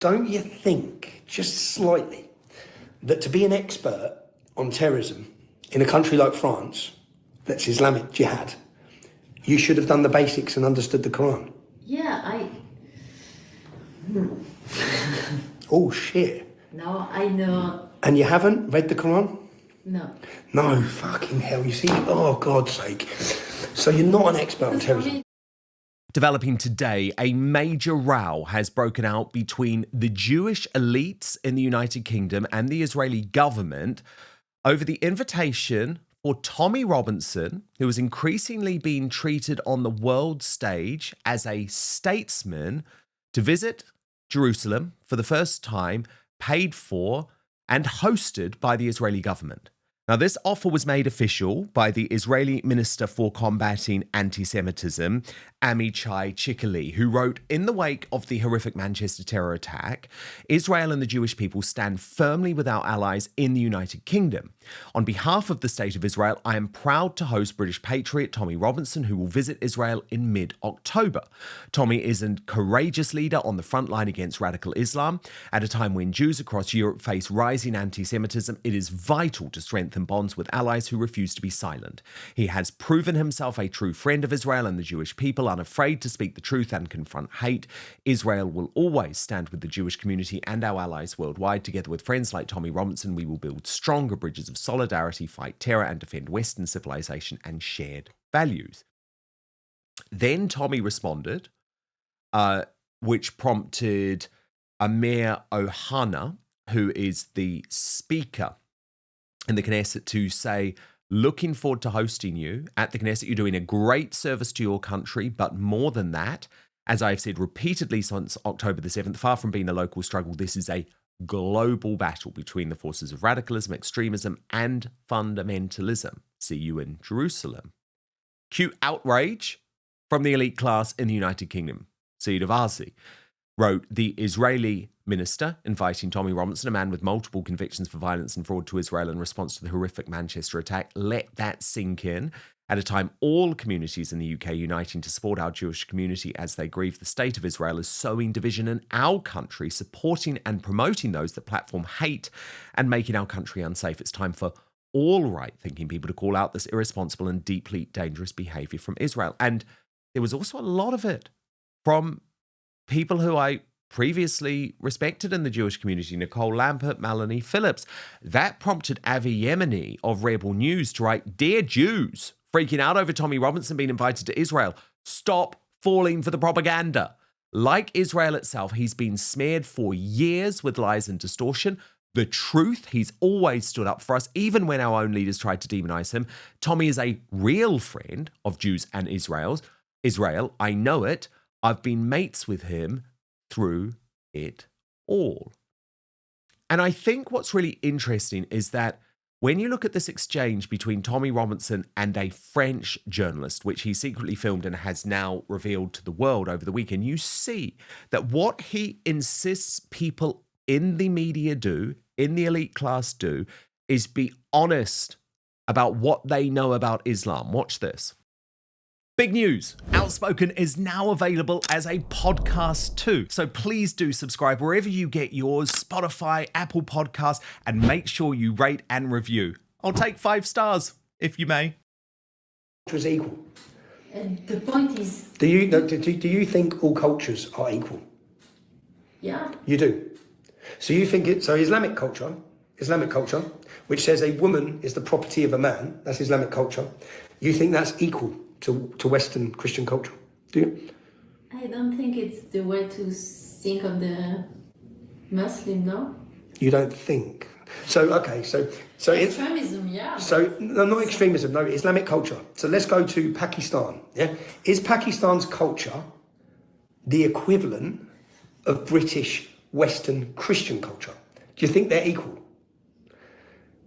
Don't you think, just slightly, that to be an expert on terrorism in a country like France, that's Islamic jihad, you should have done the basics and understood the Quran? Yeah, Oh, shit. No, I know. And you haven't read the Quran? No. No, fucking hell. You see, oh, God's sake. So you're not an expert on terrorism. Developing today, a major row has broken out between the Jewish elites in the United Kingdom and the Israeli government over the invitation for Tommy Robinson, who is increasingly being treated on the world stage as a statesman, to visit Jerusalem for the first time, paid for and hosted by the Israeli government. Now, this offer was made official by the Israeli Minister for Combating Anti-Semitism, Amichai Chikeli, who wrote, "In the wake of the horrific Manchester terror attack, Israel and the Jewish people stand firmly with our allies in the United Kingdom. On behalf of the State of Israel, I am proud to host British patriot Tommy Robinson, who will visit Israel in mid-October. Tommy is a courageous leader on the front line against radical Islam. At a time when Jews across Europe face rising anti-Semitism, it is vital to strengthen bonds with allies who refuse to be silent. He has proven himself a true friend of Israel and the Jewish people, unafraid to speak the truth and confront hate. Israel will always stand with the Jewish community and our allies worldwide. Together with friends like Tommy Robinson, we will build stronger bridges of solidarity, fight terror, and defend Western civilization and shared values." Then Tommy responded, which prompted Amir Ohana, who is the speaker in the Knesset, to say, "Looking forward to hosting you at the Knesset. You're doing a great service to your country, but more than that, as I've said repeatedly since October the 7th, far from being a local struggle, this is a global battle between the forces of radicalism, extremism, and fundamentalism. See you in Jerusalem." Cute outrage from the elite class in the United Kingdom. Saeed Avazi wrote, "The Israeli minister inviting Tommy Robinson, a man with multiple convictions for violence and fraud, to Israel in response to the horrific Manchester attack. Let that sink in. At a time all communities in the UK uniting to support our Jewish community as they grieve the state of Israel is sowing division in our country, supporting and promoting those that platform hate and making our country unsafe. It's time for all right-thinking people to call out this irresponsible and deeply dangerous behaviour from Israel." And there was also a lot of it from people who I previously respected in the Jewish community, Nicole Lampert, Melanie Phillips. That prompted Avi Yemeni of Rebel News to write, "Dear Jews, freaking out over Tommy Robinson being invited to Israel, stop falling for the propaganda. Like Israel itself, he's been smeared for years with lies and distortion. The truth, he's always stood up for us, even when our own leaders tried to demonize him. Tommy is a real friend of Jews and Israel. I know it. I've been mates with him through it all." And I think what's really interesting is that when you look at this exchange between Tommy Robinson and a French journalist, which he secretly filmed and has now revealed to the world over the weekend, you see that what he insists people in the media do, in the elite class do, is be honest about what they know about Islam. Watch this. Big news, Outspoken is now available as a podcast too. So please do subscribe wherever you get yours, Spotify, Apple Podcasts, and make sure you rate and review. I'll take 5 stars, if you may. Was equal. The point is... Do you think all cultures are equal? Yeah. You do. So you think Islamic culture, which says a woman is the property of a man, that's Islamic culture. You think that's equal to Western Christian culture, do you? I don't think it's the way to think of the Muslim, no? You don't think? So Extremism, yeah. So, no, not extremism, no, Islamic culture. So let's go to Pakistan, yeah? Is Pakistan's culture the equivalent of British Western Christian culture? Do you think they're equal?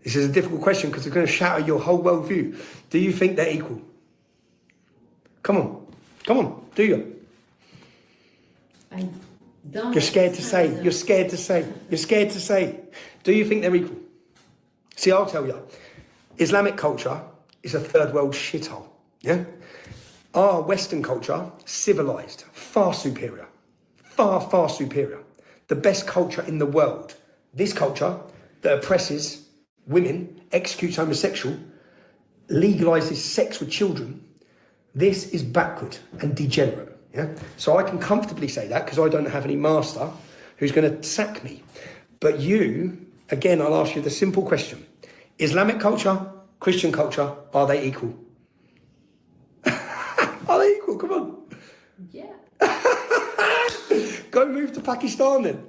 This is a difficult question because it's going to shatter your whole worldview. Do you think they're equal? Come on, do you? I don't. You're scared to say. Do you think they're equal? See, I'll tell you. Islamic culture is a third world shithole, yeah? Our Western culture, civilized, far superior. Far, far superior. the best culture in the world. This culture that oppresses women, executes homosexual, legalises sex with children, this is backward and degenerate. Yeah? So I can comfortably say that because I don't have any master who's going to sack me. But you, again, I'll ask you the simple question. Islamic culture, Christian culture, are they equal? Are they equal? Come on. Yeah. Go move to Pakistan then.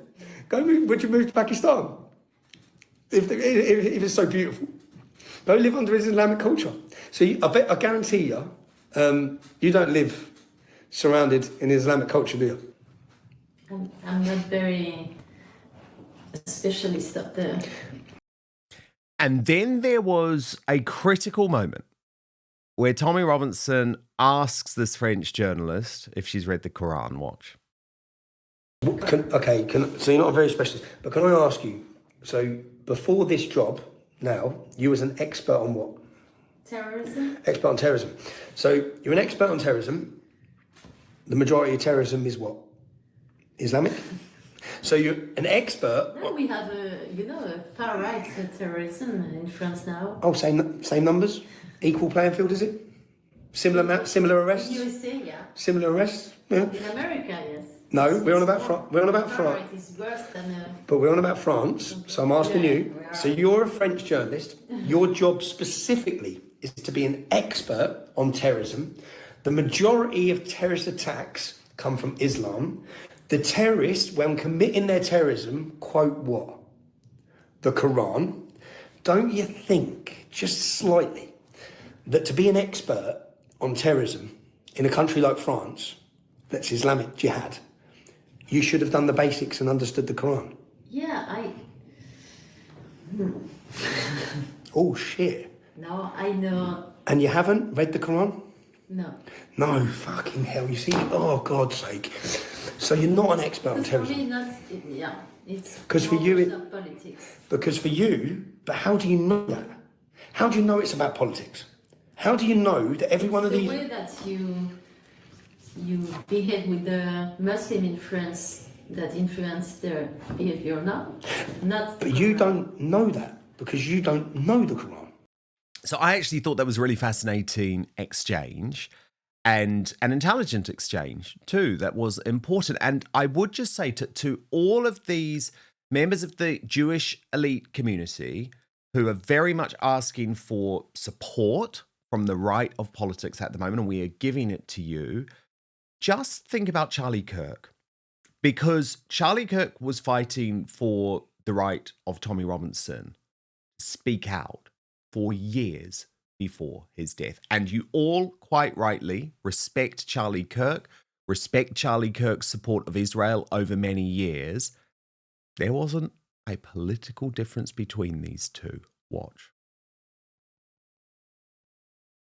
Would you move to Pakistan? If it's so beautiful. Go live under Islamic culture. So I guarantee you, you don't live surrounded in Islamic culture, do you? I'm not very a specialist of the... And then there was a critical moment where Tommy Robinson asks this French journalist if she's read the Quran. Watch. So you're not a very specialist, but can I ask you, so before this job, now, you was an expert on what? Terrorism. Expert on terrorism. So you're an expert on terrorism. The majority of terrorism is what? Islamic? So you're an expert... No, we have a far-right terrorism in France now. Oh, same numbers? Equal playing field, is it? Similar arrests? In USA, yeah. Similar arrests? Yeah. In America, yes. No, we're on about France. It's worse than... But we're on about France, so I'm asking you. So you're a French journalist. Your job specifically is to be an expert on terrorism. The majority of terrorist attacks come from Islam. The terrorists, when committing their terrorism, quote what? The Quran. Don't you think, just slightly, that to be an expert on terrorism in a country like France, that's Islamic jihad, you should have done the basics and understood the Quran? Yeah, Oh, shit. No, I know... And you haven't read the Quran? No. No, fucking hell. You see, oh, God's sake. So you're not an expert on terrorism. It's because for you, not politics. Because for you, but how do you know that? How do you know it's about politics? How do you know that every one of these... The way that you behave with the Muslim in France that influence their behavior now, not... But you don't know that because you don't know the Quran. So I actually thought that was a really fascinating exchange and an intelligent exchange too that was important. And I would just say to all of these members of the Jewish elite community who are very much asking for support from the right of politics at the moment, and we are giving it to you, just think about Charlie Kirk. Because Charlie Kirk was fighting for the right of Tommy Robinson to speak out for years before his death. And you all quite rightly respect Charlie Kirk, respect Charlie Kirk's support of Israel over many years. There wasn't a political difference between these two. Watch.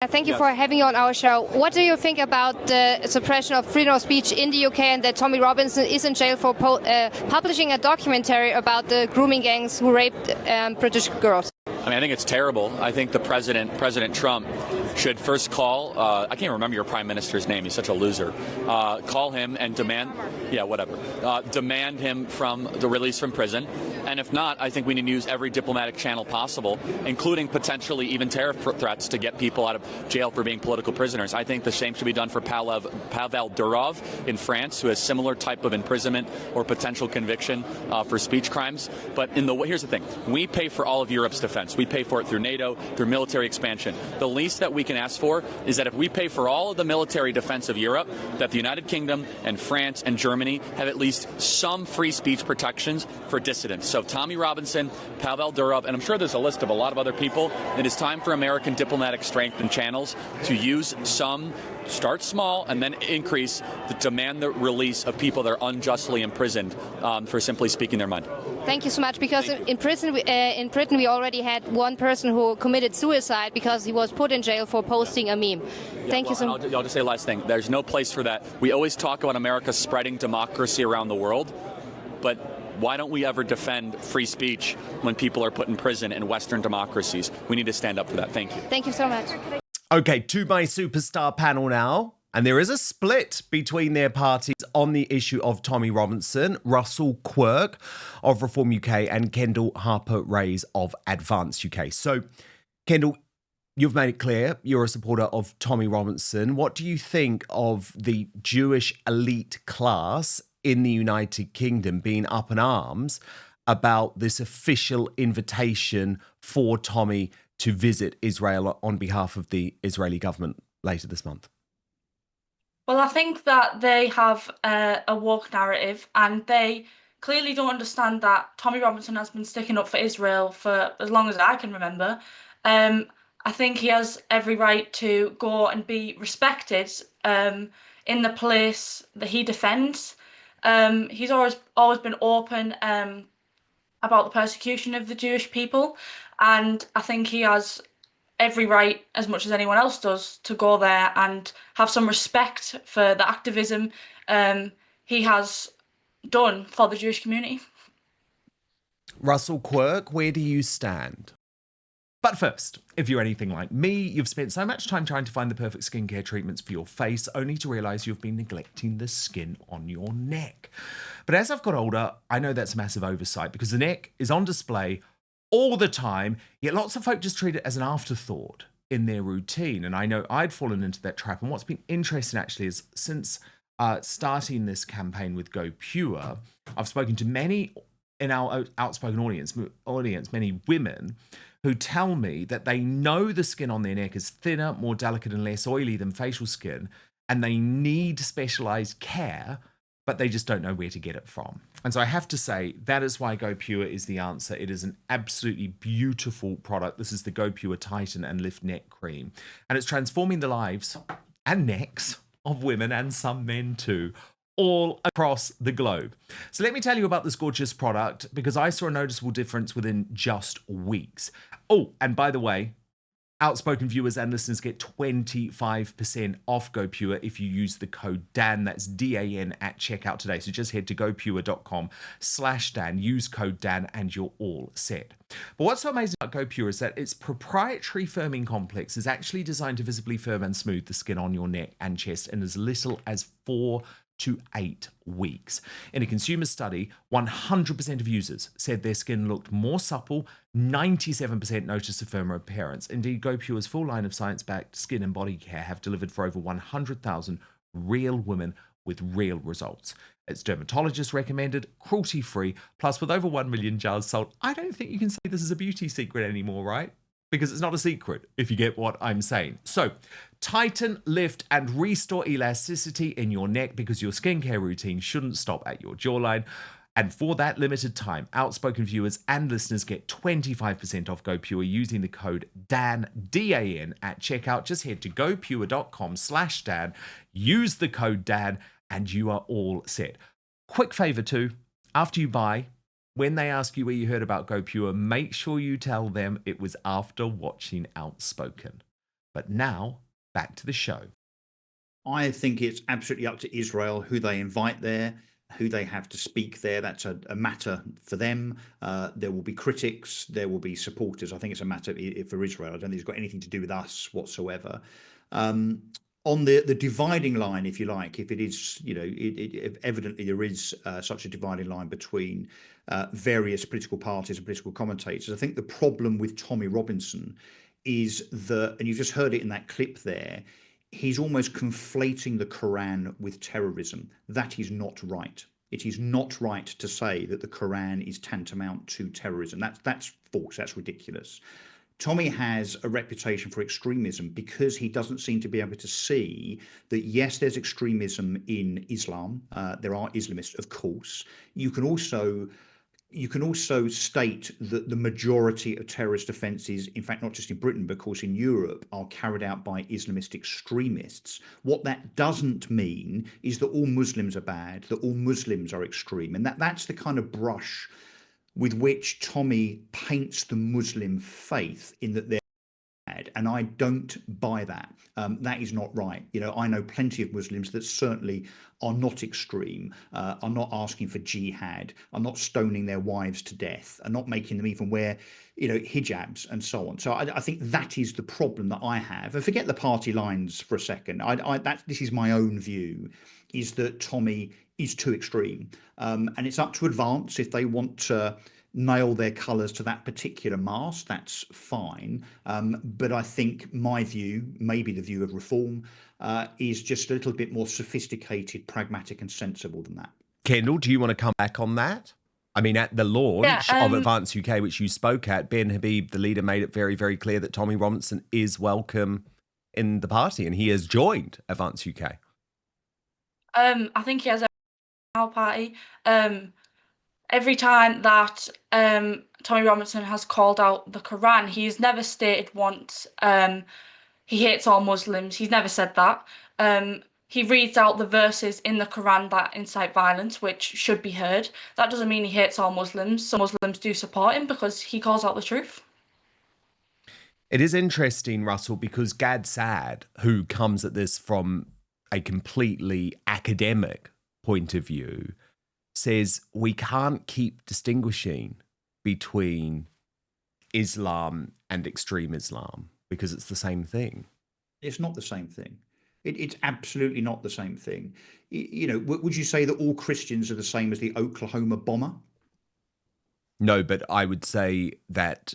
Thank you for having you on our show. What do you think about the suppression of freedom of speech in the UK and that Tommy Robinson is in jail for publishing a documentary about the grooming gangs who raped British girls? I mean, I think it's terrible. I think the President Trump, should first call, I can't remember your prime minister's name, he's such a loser, call him and demand, demand him from the release from prison. And if not, I think we need to use every diplomatic channel possible, including potentially even terror threats to get people out of jail for being political prisoners. I think the same should be done for Pavel Durov in France, who has similar type of imprisonment or potential conviction for speech crimes. But here's the thing. We pay for all of Europe's defense. We pay for it through NATO, through military expansion. The least that we can ask for is that if we pay for all of the military defense of Europe, that the United Kingdom and France and Germany have at least some free speech protections for dissidents. So Tommy Robinson, Pavel Durov, and I'm sure there's a list of a lot of other people. It is time for American diplomatic strength and channels to use some, start small, and then increase to demand the release of people that are unjustly imprisoned for simply speaking their mind. Thank you so much. Because in Britain, we already had one person who committed suicide because he was put in jail for posting a meme. Thank you so much. I'll just say last thing. There's no place for that. We always talk about America spreading democracy around the world, but why don't we ever defend free speech when people are put in prison in Western democracies? We need to stand up for that. Thank you. Thank you so much. Okay, to my superstar panel now. And there is a split between their parties on the issue of Tommy Robinson, Russell Quirk of Reform UK, and Kendall Harper-Rays of Advance UK. So, Kendall, you've made it clear you're a supporter of Tommy Robinson. What do you think of the Jewish elite class in the United Kingdom being up in arms about this official invitation for Tommy to visit Israel on behalf of the Israeli government later this month? Well, I think that they have a woke narrative, and they clearly don't understand that Tommy Robinson has been sticking up for Israel for as long as I can remember. I think he has every right to go and be respected in the place that he defends. He's always been open about the persecution of the Jewish people, and I think he has every right, as much as anyone else does, to go there and have some respect for the activism he has done for the Jewish community. Russell Quirk, where do you stand? But first, if you're anything like me, you've spent so much time trying to find the perfect skincare treatments for your face, only to realise you've been neglecting the skin on your neck. But as I've got older, I know that's a massive oversight, because the neck is on display all the time, yet lots of folk just treat it as an afterthought in their routine. And I know I'd fallen into that trap. And what's been interesting actually is since starting this campaign with Go Pure, I've spoken to many in our Outspoken audience, many women who tell me that they know the skin on their neck is thinner, more delicate and less oily than facial skin, and they need specialized care, but they just don't know where to get it from. And so I have to say, that is why Go Pure is the answer. It is an absolutely beautiful product. This is the Go Pure Tighten and Lift Neck Cream. And it's transforming the lives and necks of women, and some men too, all across the globe. So let me tell you about this gorgeous product, because I saw a noticeable difference within just weeks. Oh, and by the way, Outspoken viewers and listeners get 25% off Go Pure if you use the code DAN, that's DAN, at checkout today. So just head to gopure.com/Dan, use code DAN, and you're all set. But what's so amazing about Go Pure is that its proprietary firming complex is actually designed to visibly firm and smooth the skin on your neck and chest in as little as 4 to 8 weeks. In a consumer study, 100% of users said their skin looked more supple, 97% noticed a firmer appearance. Indeed, Go Pure's full line of science-backed skin and body care have delivered for over 100,000 real women with real results. It's dermatologist recommended, cruelty-free, plus with over 1 million jars sold, I don't think you can say this is a beauty secret anymore, right? Because it's not a secret, if you get what I'm saying. So, tighten, lift, and restore elasticity in your neck, because your skincare routine shouldn't stop at your jawline. And for that limited time, Outspoken viewers and listeners get 25% off Go Pure using the code DAN, D-A-N, at checkout. Just head to gopure.com/Dan, use the code DAN, and you are all set. Quick favor too, after you buy, when they ask you where you heard about Go Pure, make sure you tell them it was after watching Outspoken. But now, back to the show. I think it's absolutely up to Israel who they invite there, who they have to speak there. That's a matter for them. There will be critics, there will be supporters. I think it's a matter for Israel. I don't think it's got anything to do with us whatsoever. On the dividing line, if you like, if it is, if evidently there is such a dividing line between various political parties and political commentators, I think the problem with Tommy Robinson is that, and you've just heard it in that clip there, he's almost conflating the Quran with terrorism. That is not right. It is not right to say that the Quran is tantamount to terrorism. That's false. That's ridiculous. Tommy has a reputation for extremism because he doesn't seem to be able to see that, yes, there's extremism in Islam. There are Islamists, of course. You can also state that the majority of terrorist offences, in fact, not just in Britain, but of course in Europe, are carried out by Islamist extremists. What that doesn't mean is that all Muslims are bad, that all Muslims are extreme. And that's the kind of brush with which Tommy paints the Muslim faith, in that they're bad. jihad, and I don't buy that. That is not right. I know plenty of Muslims that certainly are not extreme, are not asking for jihad, are not stoning their wives to death, are not making them even wear, hijabs and so on. So I think that is the problem that I have. And forget the party lines for a second. This is my own view, is that Tommy is too extreme, and it's up to Advance if they want to nail their colours to that particular mast. That's fine, but I think my view, maybe the view of Reform, is just a little bit more sophisticated, pragmatic and sensible than that. Kendall, do you want to come back on that? I mean, at the launch of Advance UK, which you spoke at, Ben Habib, the leader, made it very, very clear that Tommy Robinson is welcome in the party, and he has joined Advance UK. I think he has our party. Every time that Tommy Robinson has called out the Quran, he's never stated once he hates all Muslims. He's never said that. He reads out the verses in the Quran that incite violence, which should be heard. That doesn't mean he hates all Muslims. Some Muslims do support him because he calls out the truth. It is interesting, Russell, because Gad Saad, who comes at this from a completely academic point of view, says we can't keep distinguishing between Islam and extreme Islam because it's the same thing. It's not the same thing. It's absolutely not the same thing. Would you say that all Christians are the same as the Oklahoma bomber? No, but I would say that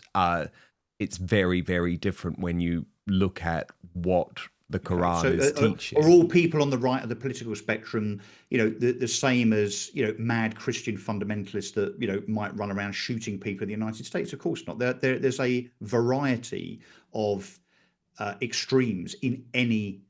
it's very, very different when you look at what the Quran is teaching. Are all people on the right of the political spectrum, the same as, mad Christian fundamentalists that, might run around shooting people in the United States? Of course not. There's a variety of extremes in any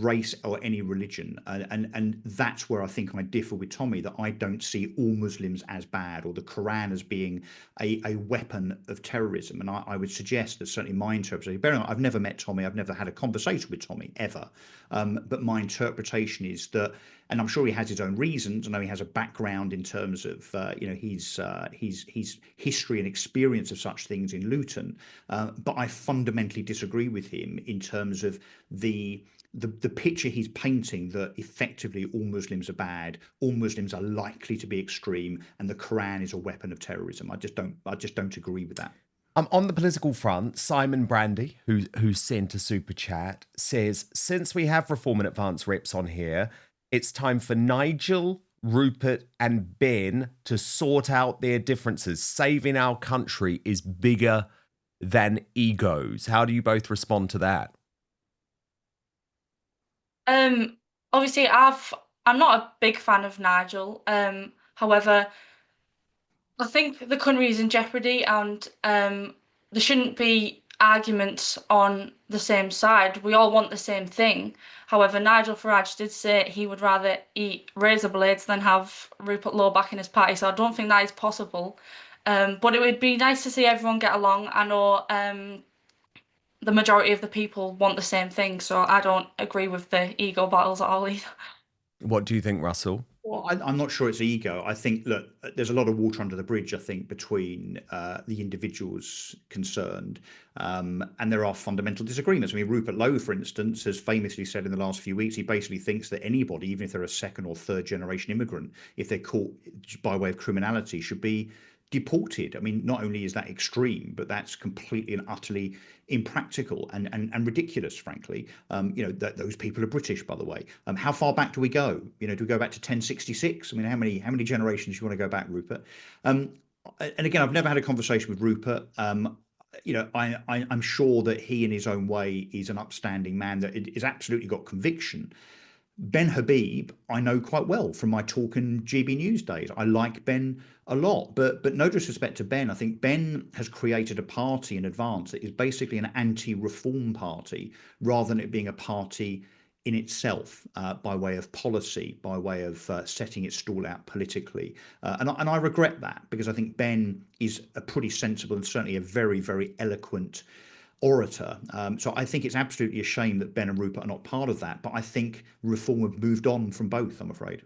race or any religion, and that's where I think I differ with Tommy, that I don't see all Muslims as bad or the Quran as being a weapon of terrorism. And I would suggest that certainly my interpretation, bear in mind, I've never met Tommy, I've never had a conversation with Tommy ever, but my interpretation is that, and I'm sure he has his own reasons. I know he has a background in terms of his history and experience of such things in Luton, but I fundamentally disagree with him in terms of the picture he's painting, that effectively all Muslims are bad, all Muslims are likely to be extreme, and the Quran is a weapon of terrorism. I just don't agree with that. On the political front, Simon Brandy, who sent a super chat, says, since we have Reform and Advance reps on here, it's time for Nigel, Rupert and Ben to sort out their differences. Saving our country is bigger than egos. How do you both respond to that? Obviously, I'm not a big fan of Nigel. However, I think the country is in jeopardy, and there shouldn't be arguments on the same side. We all want the same thing. However, Nigel Farage did say he would rather eat razor blades than have Rupert Lowe back in his party, so I don't think that is possible. But it would be nice to see everyone get along. I know the majority of the people want the same thing, so I don't agree with the ego battles at all either. What do you think, Russell? Well, I'm not sure it's ego. I think, look, there's a lot of water under the bridge, I think, between the individuals concerned, and there are fundamental disagreements. I mean, Rupert Lowe, for instance, has famously said in the last few weeks, he basically thinks that anybody, even if they're a second or third generation immigrant, if they're caught by way of criminality, should be deported. I mean, not only is that extreme, but that's completely and utterly impractical and ridiculous, frankly. That those people are British, by the way. How far back do we go? Do we go back to 1066? I mean, how many generations do you want to go back, Rupert? And again, I've never had a conversation with Rupert. I'm sure that he, in his own way, is an upstanding man that is absolutely got conviction. Ben Habib, I know quite well from my talk in GB News days. I like Ben a lot, but no disrespect to Ben, I think Ben has created a party in Advance that is basically an anti-reform party rather than it being a party in itself, by way of policy, by way of setting its stall out politically. And I regret that, because I think Ben is a pretty sensible and certainly a very, very eloquent orator. So I think it's absolutely a shame that Ben and Rupert are not part of that. But I think Reform have moved on from both, I'm afraid.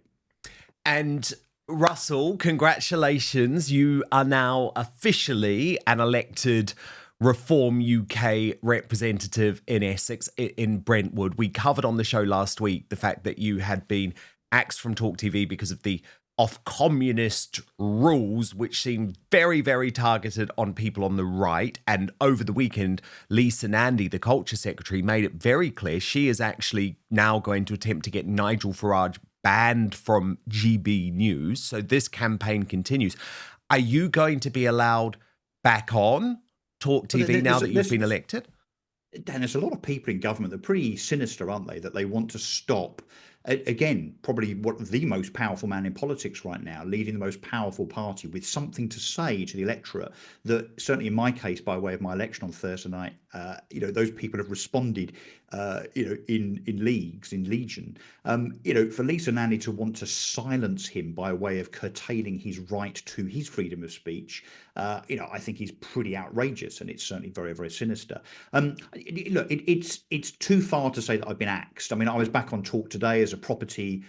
And Russell, congratulations. You are now officially an elected Reform UK representative in Essex, in Brentwood. We covered on the show last week the fact that you had been axed from Talk TV because of the off-communist rules, which seem very, very targeted on people on the right. And over the weekend, Lisa Nandy, the culture secretary, made it very clear she is actually now going to attempt to get Nigel Farage banned from GB News. So this campaign continues. Are you going to be allowed back on Talk TV now that you've been elected? Dan, there's a lot of people in government that are pretty sinister, aren't they? That they want to stop, again, probably the most powerful man in politics right now, leading the most powerful party, with something to say to the electorate that, certainly in my case, by way of my election on Thursday night, those people have responded, in legion. For Lisa Nanny to want to silence him by way of curtailing his right to his freedom of speech, I think is pretty outrageous, and it's certainly very, very sinister. Look, it's too far to say that I've been axed. I mean, I was back on Talk today as a property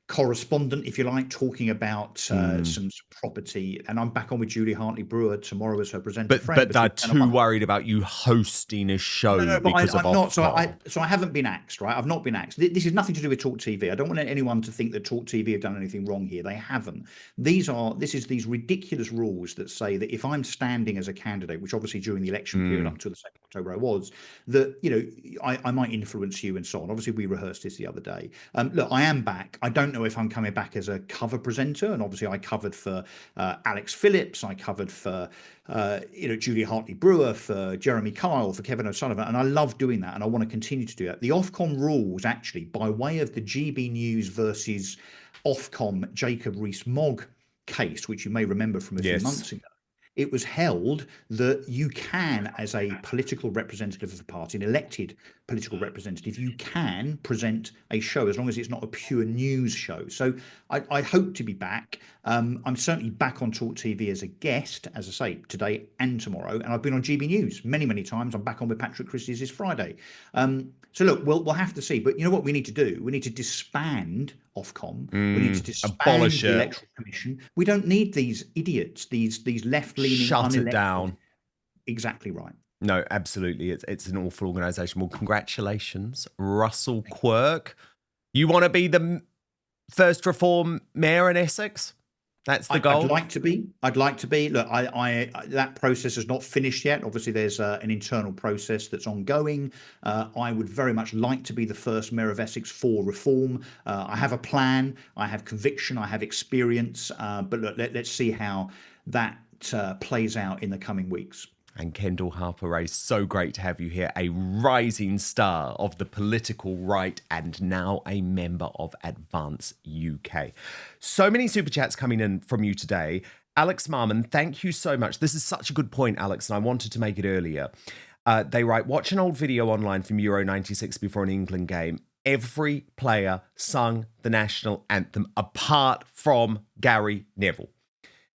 correspondent, if you like, talking about some property, and I'm back on with Julie Hartley-Brewer tomorrow as her presenter. But they're too worried about you hosting a show because of Ofcom. So I haven't been axed, right? I've not been axed. This is nothing to do with Talk TV. I don't want anyone to think that Talk TV have done anything wrong here. They haven't. This is these ridiculous rules that say that if I'm standing as a candidate, which obviously during the election period up until the 2nd of October I was, that I might influence you and so on. Obviously we rehearsed this the other day. Look, I am back. I don't know if I'm coming back as a cover presenter, and obviously I covered for Alex Phillips, I covered for Julie Hartley-Brewer, for Jeremy Kyle, for Kevin O'Sullivan, and I love doing that, and I want to continue to do that. The Ofcom rules, actually, by way of the GB News versus Ofcom Jacob Rees-Mogg case, which you may remember from a few months ago, it was held that you can, as a political representative of the party, an elected political representative, you can present a show as long as it's not a pure news show. So I hope to be back. I'm certainly back on Talk TV as a guest, as I say, today and tomorrow. And I've been on GB News many, many times. I'm back on with Patrick Christie's this Friday. So look, we'll have to see. But you know what we need to do? We need to disband Ofcom. We need to disband the Electoral Commission. We don't need these idiots, these left-leaning, shut it down. Exactly right. No, absolutely. It's an awful organisation. Well, congratulations, Russell Quirk. You want to be the first Reform mayor in Essex? That's the goal. I'd like to be. Look, I that process has not finished yet. Obviously, there's an internal process that's ongoing. I would very much like to be the first mayor of Essex for Reform. I have a plan. I have conviction. I have experience. But look, let's see how that plays out in the coming weeks. And Kendall Harper-Ray, so great to have you here, a rising star of the political right and now a member of Advance UK. So many super chats coming in from you today. Alex Marmon, thank you so much. This is such a good point, Alex, and I wanted to make it earlier. They write, watch an old video online from Euro 96 before an England game. Every player sung the national anthem apart from Gary Neville.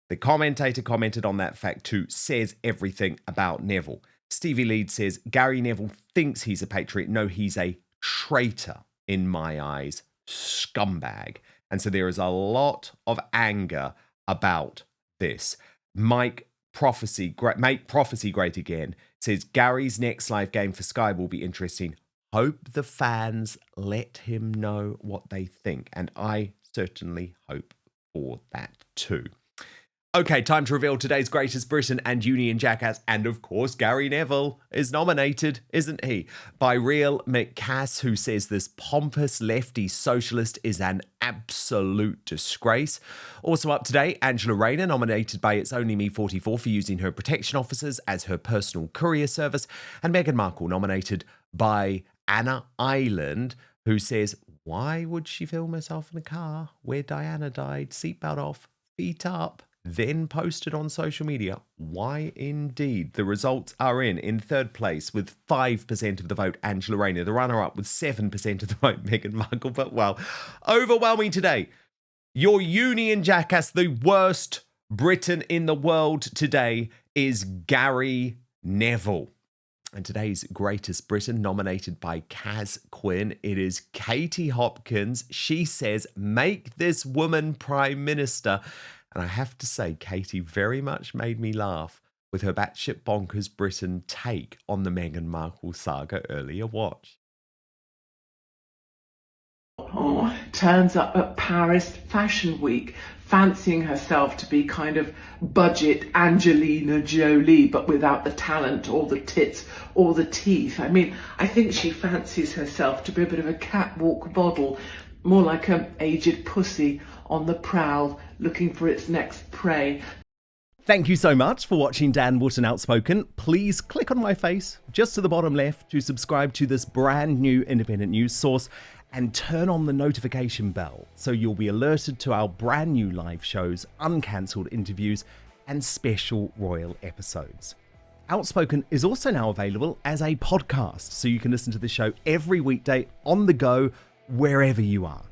The commentator commented on that fact too, says everything about Neville. Stevie Lead says, Gary Neville thinks he's a patriot. No, he's a traitor in my eyes. Scumbag. And so there is a lot of anger about this. Make prophecy great again. Says, Gary's next live game for Sky will be interesting. Hope the fans let him know what they think. And I certainly hope for that too. Okay, time to reveal today's greatest Britain and Union jackass. And of course, Gary Neville is nominated, isn't he? By Real McCass, who says this pompous lefty socialist is an absolute disgrace. Also up today, Angela Rayner, nominated by It's Only Me 44 for using her protection officers as her personal courier service. And Meghan Markle, nominated by Anna Island, who says, why would she film herself in a car where Diana died? Seatbelt off, feet up. Then posted on social media. Why indeed? The results are in third place with 5% of the vote, Angela Rayner. The runner-up with 7% of the vote, Meghan Markle. But well, overwhelming today. Your Union jackass, the worst Briton in the world today, is Gary Neville. And today's greatest Briton, nominated by Kaz Quinn, it is Katie Hopkins. She says, make this woman Prime Minister. And I have to say, Katie very much made me laugh with her batshit bonkers Britain take on the Meghan Markle saga earlier. Watch. Oh, turns up at Paris Fashion Week, fancying herself to be kind of budget Angelina Jolie, but without the talent or the tits or the teeth. I mean, I think she fancies herself to be a bit of a catwalk model, more like an aged pussy on the prowl, looking for its next prey. Thank you so much for watching Dan Wootton Outspoken. Please click on my face just to the bottom left to subscribe to this brand new independent news source and turn on the notification bell so you'll be alerted to our brand new live shows, uncancelled interviews, and special royal episodes. Outspoken is also now available as a podcast, so you can listen to the show every weekday on the go, wherever you are.